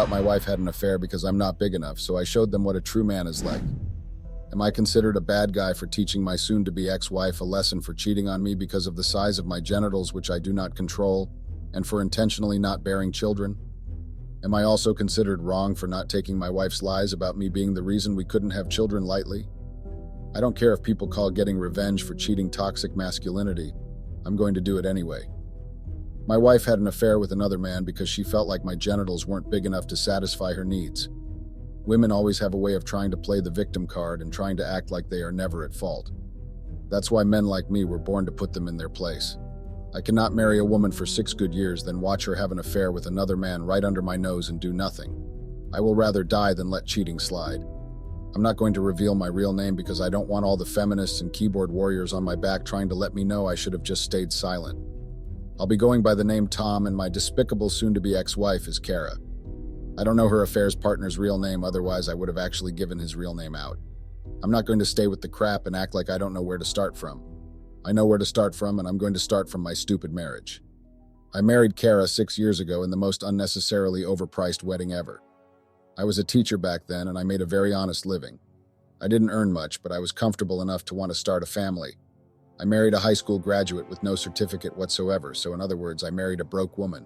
out my wife had an affair because I'm not big enough, so I showed them what a true man is like. Am I considered a bad guy for teaching my soon-to-be ex-wife a lesson for cheating on me because of the size of my genitals, which I do not control, and for intentionally not bearing children? Am I also considered wrong for not taking my wife's lies about me being the reason we couldn't have children lightly? I don't care if people call getting revenge for cheating toxic masculinity. I'm going to do it anyway. My wife had an affair with another man because she felt like my genitals weren't big enough to satisfy her needs. Women always have a way of trying to play the victim card and trying to act like they are never at fault. That's why men like me were born to put them in their place. I cannot marry a woman for 6 good years, then watch her have an affair with another man right under my nose and do nothing. I will rather die than let cheating slide. I'm not going to reveal my real name because I don't want all the feminists and keyboard warriors on my back trying to let me know I should have just stayed silent. I'll be going by the name Tom, and my despicable soon-to-be ex-wife is Kara. I don't know her affair's partner's real name, otherwise I would have actually given his real name out. I'm not going to stay with the crap and act like I don't know where to start from. I know where to start from, and I'm going to start from my stupid marriage. I married Kara 6 years ago in the most unnecessarily overpriced wedding ever. I was a teacher back then, and I made a very honest living. I didn't earn much, but I was comfortable enough to want to start a family. I married a high school graduate with no certificate whatsoever, so in other words, I married a broke woman.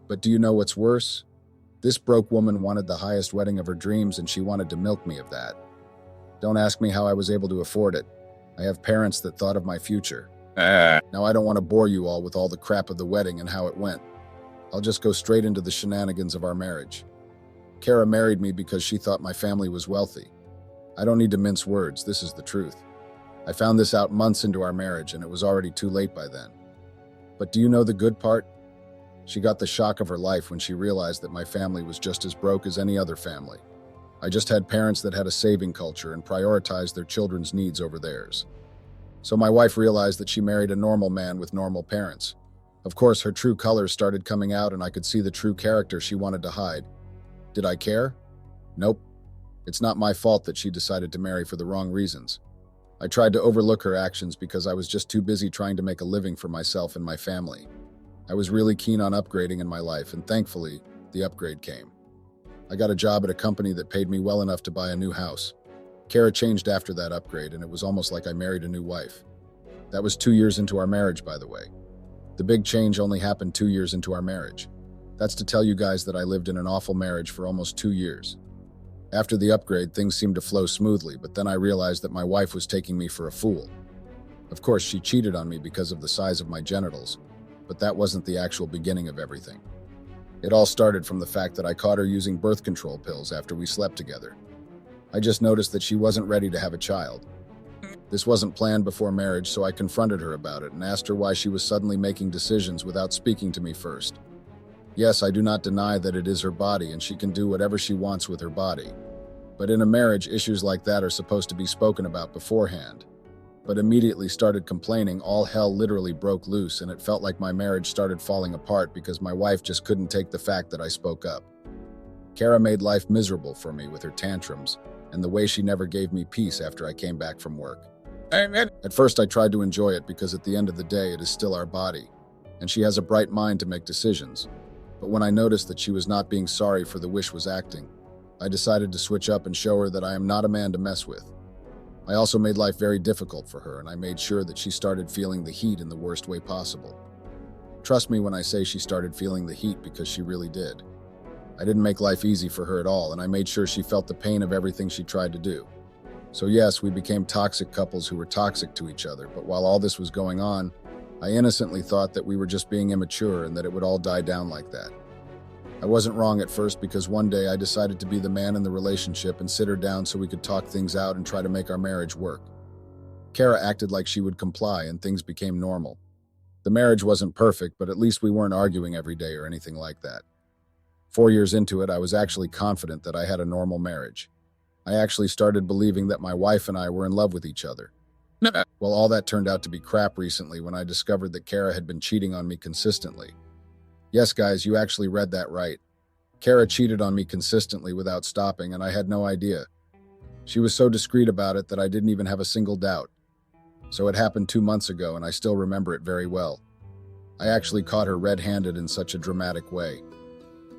But do you know what's worse? This broke woman wanted the highest wedding of her dreams, and she wanted to milk me of that. Don't ask me how I was able to afford it. I have parents that thought of my future. Now I don't want to bore you all with all the crap of the wedding and how it went. I'll just go straight into the shenanigans of our marriage. Kara married me because she thought my family was wealthy. I don't need to mince words, this is the truth. I found this out months into our marriage, and it was already too late by then. But do you know the good part? She got the shock of her life when she realized that my family was just as broke as any other family. I just had parents that had a saving culture and prioritized their children's needs over theirs. So my wife realized that she married a normal man with normal parents. Of course, her true colors started coming out, and I could see the true character she wanted to hide. Did I care? Nope. It's not my fault that she decided to marry for the wrong reasons. I tried to overlook her actions because I was just too busy trying to make a living for myself and my family. I was really keen on upgrading in my life, and thankfully, the upgrade came. I got a job at a company that paid me well enough to buy a new house. Kara changed after that upgrade, and it was almost like I married a new wife. That was 2 years into our marriage, by the way. The big change only happened 2 years into our marriage. That's to tell you guys that I lived in an awful marriage for almost 2 years. After the upgrade, things seemed to flow smoothly, but then I realized that my wife was taking me for a fool. Of course, she cheated on me because of the size of my genitals, but that wasn't the actual beginning of everything. It all started from the fact that I caught her using birth control pills after we slept together. I just noticed that she wasn't ready to have a child. This wasn't planned before marriage, so I confronted her about it and asked her why she was suddenly making decisions without speaking to me first. Yes, I do not deny that it is her body and she can do whatever she wants with her body. But in a marriage, issues like that are supposed to be spoken about beforehand. But immediately started complaining, all hell literally broke loose, and it felt like my marriage started falling apart because my wife just couldn't take the fact that I spoke up. Kara made life miserable for me with her tantrums and the way she never gave me peace after I came back from work. At first I tried to enjoy it because at the end of the day it is still our body, and she has a bright mind to make decisions. But when I noticed that she was not being sorry for the wish was acting, I decided to switch up and show her that I am not a man to mess with. I also made life very difficult for her, and I made sure that she started feeling the heat in the worst way possible. Trust me when I say she started feeling the heat, because she really did. I didn't make life easy for her at all, and I made sure she felt the pain of everything she tried to do. So yes, we became toxic couples who were toxic to each other, but while all this was going on, I innocently thought that we were just being immature and that it would all die down like that. I wasn't wrong at first, because one day I decided to be the man in the relationship and sit her down so we could talk things out and try to make our marriage work. Kara acted like she would comply, and things became normal. The marriage wasn't perfect, but at least we weren't arguing every day or anything like that. 4 years into it, I was actually confident that I had a normal marriage. I actually started believing that my wife and I were in love with each other. Well, all that turned out to be crap recently when I discovered that Kara had been cheating on me consistently. Yes, guys, you actually read that right. Kara cheated on me consistently without stopping, and I had no idea. She was so discreet about it that I didn't even have a single doubt. So it happened 2 months ago, and I still remember it very well. I actually caught her red-handed in such a dramatic way.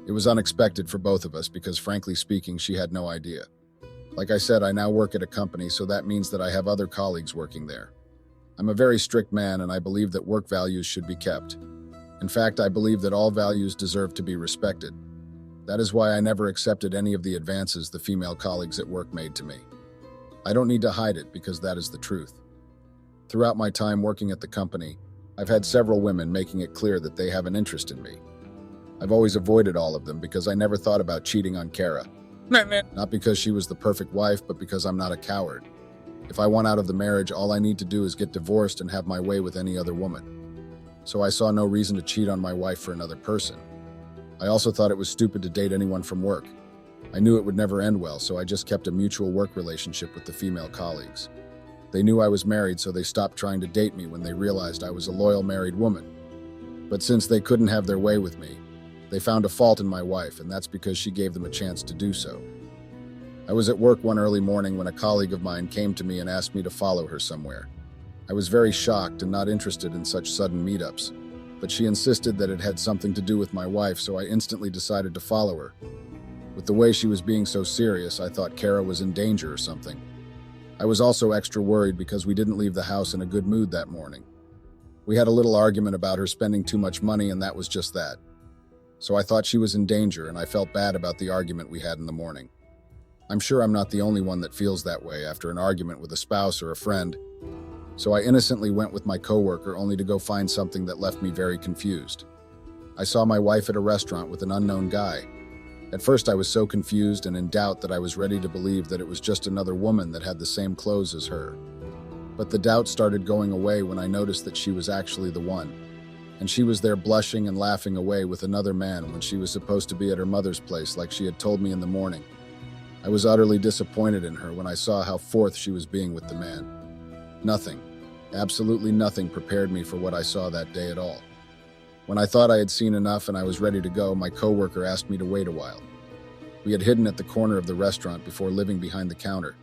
It was unexpected for both of us because, frankly speaking, she had no idea. Like I said, I now work at a company, so that means that I have other colleagues working there. I'm a very strict man, and I believe that work values should be kept. In fact, I believe that all values deserve to be respected. That is why I never accepted any of the advances the female colleagues at work made to me. I don't need to hide it because that is the truth. Throughout my time working at the company, I've had several women making it clear that they have an interest in me. I've always avoided all of them because I never thought about cheating on Kara. Not because she was the perfect wife, but because I'm not a coward. If I want out of the marriage, all I need to do is get divorced and have my way with any other woman. So I saw no reason to cheat on my wife for another person. I also thought it was stupid to date anyone from work. I knew it would never end well, so I just kept a mutual work relationship with the female colleagues. They knew I was married, so they stopped trying to date me when they realized I was a loyal married woman. But since they couldn't have their way with me, they found a fault in my wife, and that's because she gave them a chance to do so. I was at work one early morning when a colleague of mine came to me and asked me to follow her somewhere. I was very shocked and not interested in such sudden meetups, but she insisted that it had something to do with my wife, so I instantly decided to follow her. With the way she was being so serious, I thought Kara was in danger or something. I was also extra worried because we didn't leave the house in a good mood that morning. We had a little argument about her spending too much money, and that was just that. So I thought she was in danger, and I felt bad about the argument we had in the morning. I'm sure I'm not the only one that feels that way after an argument with a spouse or a friend, so I innocently went with my coworker only to go find something that left me very confused. I saw my wife at a restaurant with an unknown guy. At first I was so confused and in doubt that I was ready to believe that it was just another woman that had the same clothes as her. But the doubt started going away when I noticed that she was actually the one. And she was there blushing and laughing away with another man when she was supposed to be at her mother's place like she had told me in the morning. I was utterly disappointed in her when I saw how forth she was being with the man. Nothing, absolutely nothing prepared me for what I saw that day at all. When I thought I had seen enough and I was ready to go, my coworker asked me to wait a while. We had hidden at the corner of the restaurant before living behind the counter.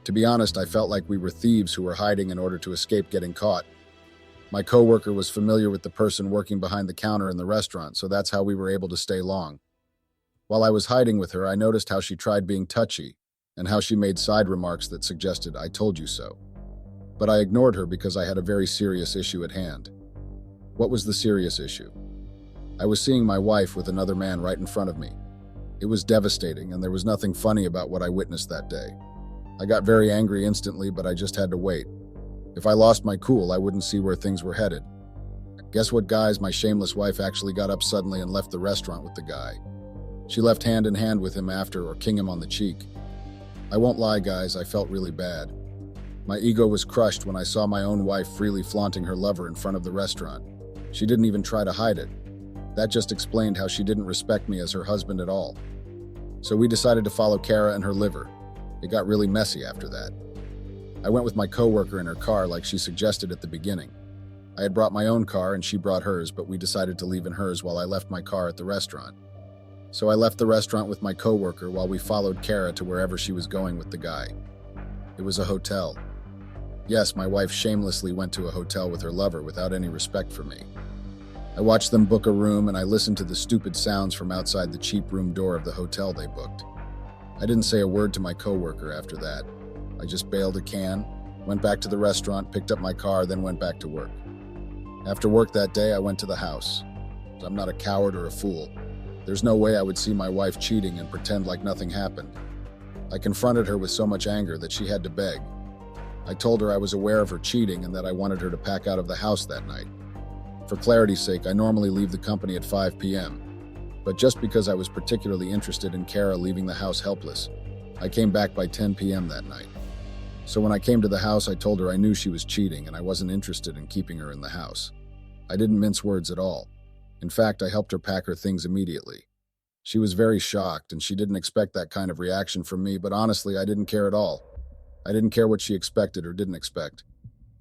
To be honest, I felt like we were thieves who were hiding in order to escape getting caught. My coworker was familiar with the person working behind the counter in the restaurant, so that's how we were able to stay long. While I was hiding with her, I noticed how she tried being touchy and how she made side remarks that suggested, "I told you so." But I ignored her because I had a very serious issue at hand. What was the serious issue? I was seeing my wife with another man right in front of me. It was devastating, and there was nothing funny about what I witnessed that day. I got very angry instantly, but I just had to wait. If I lost my cool, I wouldn't see where things were headed. Guess what, guys? My shameless wife actually got up suddenly and left the restaurant with the guy. She left hand in hand with him after, or king him on the cheek. I won't lie, guys, I felt really bad. My ego was crushed when I saw my own wife freely flaunting her lover in front of the restaurant. She didn't even try to hide it. That just explained how she didn't respect me as her husband at all. So we decided to follow Kara and her liver. It got really messy after that. I went with my coworker in her car like she suggested at the beginning. I had brought my own car and she brought hers, but we decided to leave in hers while I left my car at the restaurant. So I left the restaurant with my coworker while we followed Kara to wherever she was going with the guy. It was a hotel. Yes, my wife shamelessly went to a hotel with her lover without any respect for me. I watched them book a room and I listened to the stupid sounds from outside the cheap room door of the hotel they booked. I didn't say a word to my coworker after that. I just bailed a can, went back to the restaurant, picked up my car, then went back to work. After work that day, I went to the house. I'm not a coward or a fool. There's no way I would see my wife cheating and pretend like nothing happened. I confronted her with so much anger that she had to beg. I told her I was aware of her cheating and that I wanted her to pack out of the house that night. For clarity's sake, I normally leave the company at 5 p.m., but just because I was particularly interested in Kara leaving the house helpless, I came back by 10 p.m. that night. So when I came to the house, I told her I knew she was cheating and I wasn't interested in keeping her in the house. I didn't mince words at all. In fact, I helped her pack her things immediately. She was very shocked and she didn't expect that kind of reaction from me, but honestly, I didn't care at all. I didn't care what she expected or didn't expect.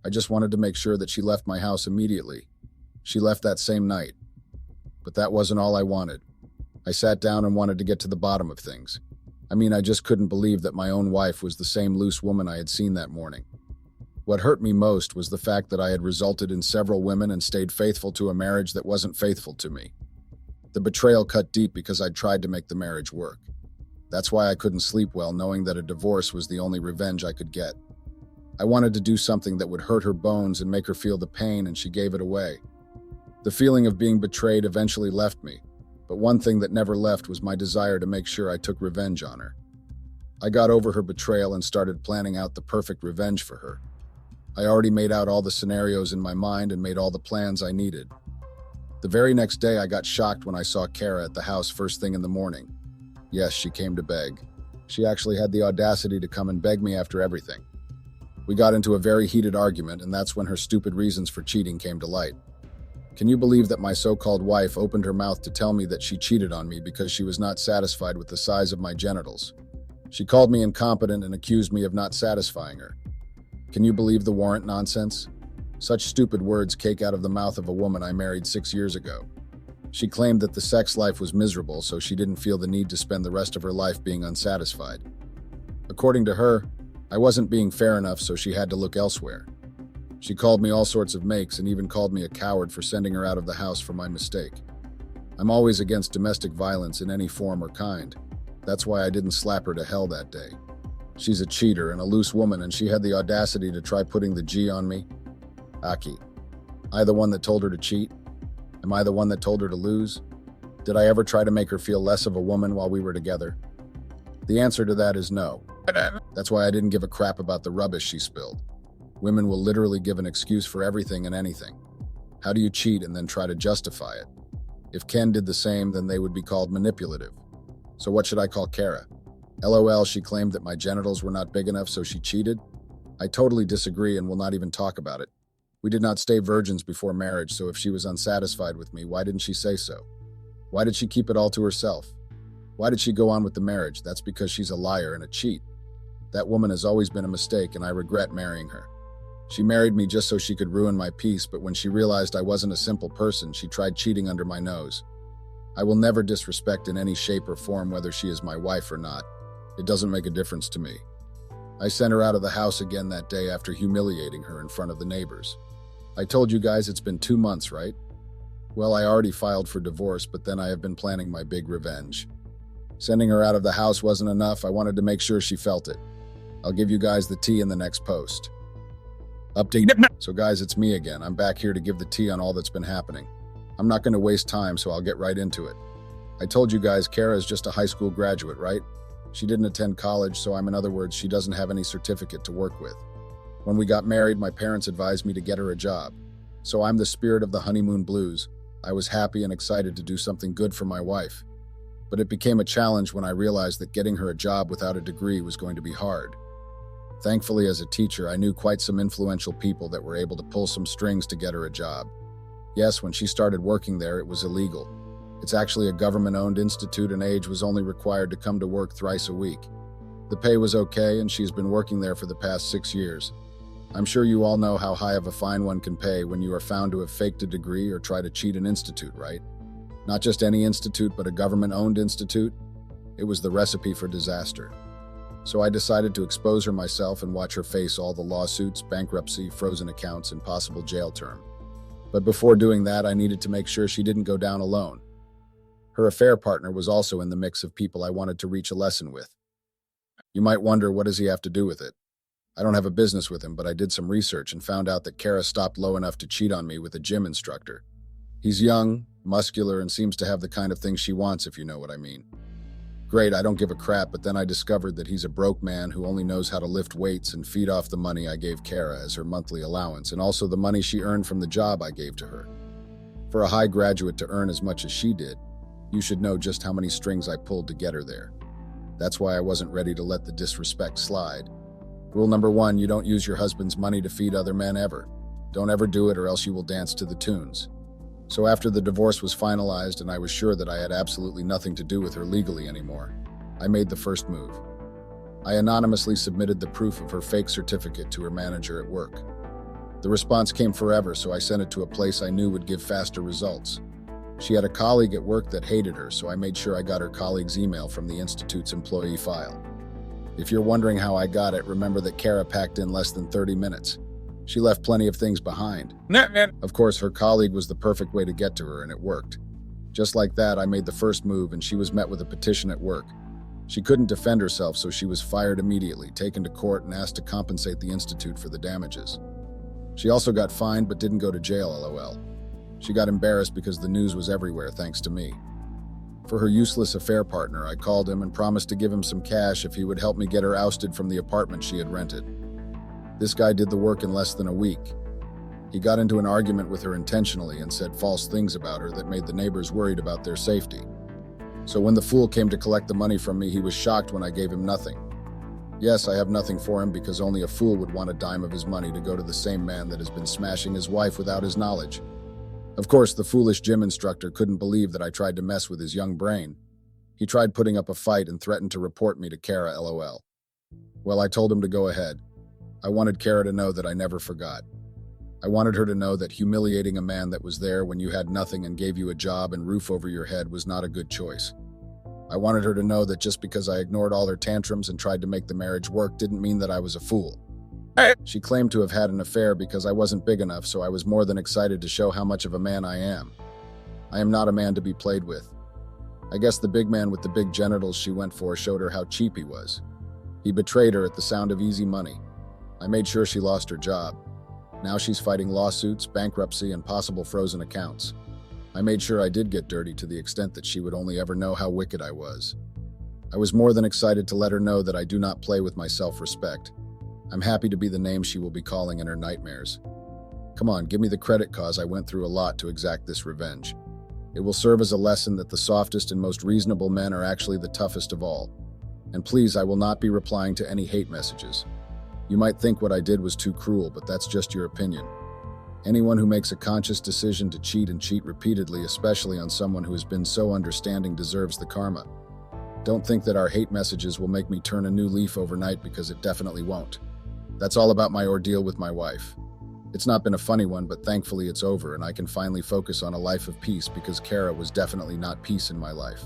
I just wanted to make sure that she left my house immediately. She left that same night. But that wasn't all I wanted. I sat down and wanted to get to the bottom of things. I just couldn't believe that my own wife was the same loose woman I had seen that morning. What hurt me most was the fact that I had resulted in several women and stayed faithful to a marriage that wasn't faithful to me. The betrayal cut deep because I'd tried to make the marriage work. That's why I couldn't sleep well, knowing that a divorce was the only revenge I could get. I wanted to do something that would hurt her bones and make her feel the pain, and she gave it away. The feeling of being betrayed eventually left me, but one thing that never left was my desire to make sure I took revenge on her. I got over her betrayal and started planning out the perfect revenge for her. I already made out all the scenarios in my mind and made all the plans I needed. The very next day, I got shocked when I saw Kara at the house first thing in the morning. Yes, she came to beg. She actually had the audacity to come and beg me after everything. We got into a very heated argument, and that's when her stupid reasons for cheating came to light. Can you believe that my so-called wife opened her mouth to tell me that she cheated on me because she was not satisfied with the size of my genitals? She called me incompetent and accused me of not satisfying her. Can you believe the warrant nonsense? Such stupid words came out of the mouth of a woman I married 6 years ago. She claimed that the sex life was miserable, so she didn't feel the need to spend the rest of her life being unsatisfied. According to her, I wasn't being fair enough, so she had to look elsewhere. She called me all sorts of makes and even called me a coward for sending her out of the house for my mistake. I'm always against domestic violence in any form or kind. That's why I didn't slap her to hell that day. She's a cheater and a loose woman, and she had the audacity to try putting the G on me. Aki, I the one that told her to cheat? Am I the one that told her to lose? Did I ever try to make her feel less of a woman while we were together? The answer to that is no. That's why I didn't give a crap about the rubbish she spilled. Women will literally give an excuse for everything and anything. How do you cheat and then try to justify it? If Ken did the same, then they would be called manipulative. So what should I call Kara? LOL, she claimed that my genitals were not big enough, so she cheated? I totally disagree and will not even talk about it. We did not stay virgins before marriage, so if she was unsatisfied with me, why didn't she say so? Why did she keep it all to herself? Why did she go on with the marriage? That's because she's a liar and a cheat. That woman has always been a mistake, and I regret marrying her. She married me just so she could ruin my peace, but when she realized I wasn't a simple person, she tried cheating under my nose. I will never disrespect in any shape or form whether she is my wife or not. It doesn't make a difference to me. I sent her out of the house again that day after humiliating her in front of the neighbors. I told you guys it's been 2 months, right? Well, I already filed for divorce, but then I have been planning my big revenge. Sending her out of the house wasn't enough. I wanted to make sure she felt it. I'll give you guys the tea in the next post. Update. So guys, it's me again. I'm back here to give the tea on all that's been happening. I'm not going to waste time, so I'll get right into it. I told you guys Kara is just a high school graduate, right? She didn't attend college, so in other words, she doesn't have any certificate to work with. When we got married, my parents advised me to get her a job. So I'm the spirit of the honeymoon blues. I was happy and excited to do something good for my wife. But it became a challenge when I realized that getting her a job without a degree was going to be hard. Thankfully, as a teacher, I knew quite some influential people that were able to pull some strings to get her a job. Yes, when she started working there, it was illegal. It's actually a government-owned institute, and age was only required to come to work thrice a week. The pay was okay, and she's been working there for the past 6 years. I'm sure you all know how high of a fine one can pay when you are found to have faked a degree or try to cheat an institute, right? Not just any institute, but a government-owned institute. It was the recipe for disaster. So I decided to expose her myself and watch her face all the lawsuits, bankruptcy, frozen accounts, and possible jail term. But before doing that, I needed to make sure she didn't go down alone. Her affair partner was also in the mix of people I wanted to reach a lesson with. You might wonder, what does he have to do with it? I don't have a business with him, but I did some research and found out that Kara stopped low enough to cheat on me with a gym instructor. He's young, muscular, and seems to have the kind of things she wants, if you know what I mean. Great, I don't give a crap, but then I discovered that he's a broke man who only knows how to lift weights and feed off the money I gave Kara as her monthly allowance, and also the money she earned from the job I gave to her. For a high graduate to earn as much as she did, you should know just how many strings I pulled to get her there. That's why I wasn't ready to let the disrespect slide. Rule number 1, you don't use your husband's money to feed other men ever. Don't ever do it, or else you will dance to the tunes. So after the divorce was finalized and I was sure that I had absolutely nothing to do with her legally anymore, I made the first move. I anonymously submitted the proof of her fake certificate to her manager at work. The response came forever, so I sent it to a place I knew would give faster results. She had a colleague at work that hated her, so I made sure I got her colleague's email from the Institute's employee file. If you're wondering how I got it, remember that Kara packed in less than 30 minutes. She left plenty of things behind. Of course, her colleague was the perfect way to get to her, and it worked. Just like that, I made the first move and she was met with a petition at work. She couldn't defend herself, so she was fired immediately, taken to court and asked to compensate the institute for the damages. She also got fined but didn't go to jail, lol. She got embarrassed because the news was everywhere thanks to me. For her useless affair partner, I called him and promised to give him some cash if he would help me get her ousted from the apartment she had rented. This guy did the work in less than a week. He got into an argument with her intentionally and said false things about her that made the neighbors worried about their safety. So when the fool came to collect the money from me, he was shocked when I gave him nothing. Yes, I have nothing for him because only a fool would want a dime of his money to go to the same man that has been smashing his wife without his knowledge. Of course, the foolish gym instructor couldn't believe that I tried to mess with his young brain. He tried putting up a fight and threatened to report me to Kara, lol. Well, I told him to go ahead. I wanted Kara to know that I never forgot. I wanted her to know that humiliating a man that was there when you had nothing and gave you a job and roof over your head was not a good choice. I wanted her to know that just because I ignored all her tantrums and tried to make the marriage work didn't mean that I was a fool. She claimed to have had an affair because I wasn't big enough, so I was more than excited to show how much of a man I am. I am not a man to be played with. I guess the big man with the big genitals she went for showed her how cheap he was. He betrayed her at the sound of easy money. I made sure she lost her job. Now she's fighting lawsuits, bankruptcy, and possible frozen accounts. I made sure I did get dirty to the extent that she would only ever know how wicked I was. I was more than excited to let her know that I do not play with my self-respect. I'm happy to be the name she will be calling in her nightmares. Come on, give me the credit, cause I went through a lot to exact this revenge. It will serve as a lesson that the softest and most reasonable men are actually the toughest of all. And please, I will not be replying to any hate messages. You might think what I did was too cruel, but that's just your opinion. Anyone who makes a conscious decision to cheat and cheat repeatedly, especially on someone who has been so understanding, deserves the karma. Don't think that our hate messages will make me turn a new leaf overnight, because it definitely won't. That's all about my ordeal with my wife. It's not been a funny one, but thankfully it's over and I can finally focus on a life of peace, because Kara was definitely not peace in my life.